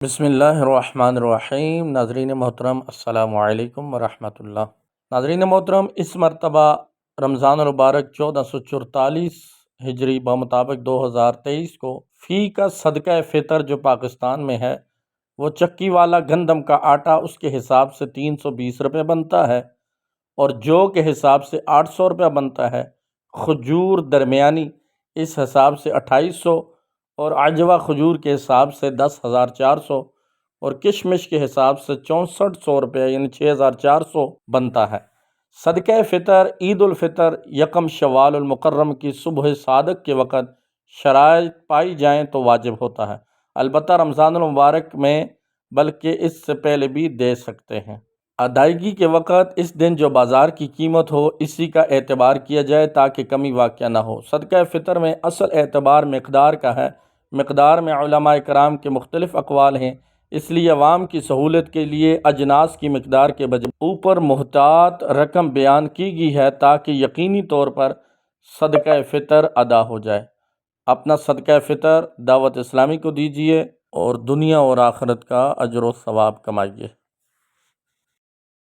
بسم اللہ الرحمن الرحیم۔ ناظرین محترم السلام علیکم ورحمۃ اللہ۔ ناظرین محترم، اس مرتبہ رمضان المبارک 1444 ہجری بمطابق 2023 کو فی کا صدقہ فطر جو پاکستان میں ہے وہ چکی والا گندم کا آٹا اس کے حساب سے 320 روپے بنتا ہے، اور جو کے حساب سے 800 روپے بنتا ہے۔ کھجور درمیانی اس حساب سے 2800، اور عجوہ کھجور کے حساب سے 10,400، اور کشمش کے حساب سے 6400 روپے یعنی 6400 بنتا ہے۔ صدقہ فطر عید الفطر یکم شوال المکرم کی صبح صادق کے وقت شرائط پائی جائیں تو واجب ہوتا ہے، البتہ رمضان المبارک میں بلکہ اس سے پہلے بھی دے سکتے ہیں۔ ادائیگی کے وقت اس دن جو بازار کی قیمت ہو اسی کا اعتبار کیا جائے تاکہ کمی واقع نہ ہو۔ صدقہ فطر میں اصل اعتبار مقدار کا ہے۔ مقدار میں علماء کرام کے مختلف اقوال ہیں، اس لیے عوام کی سہولت کے لیے اجناس کی مقدار کے بجائے اوپر محتاط رقم بیان کی گئی ہے تاکہ یقینی طور پر صدقہ فطر ادا ہو جائے۔ اپنا صدقہ فطر دعوت اسلامی کو دیجیے اور دنیا اور آخرت کا اجر و ثواب کمائیے۔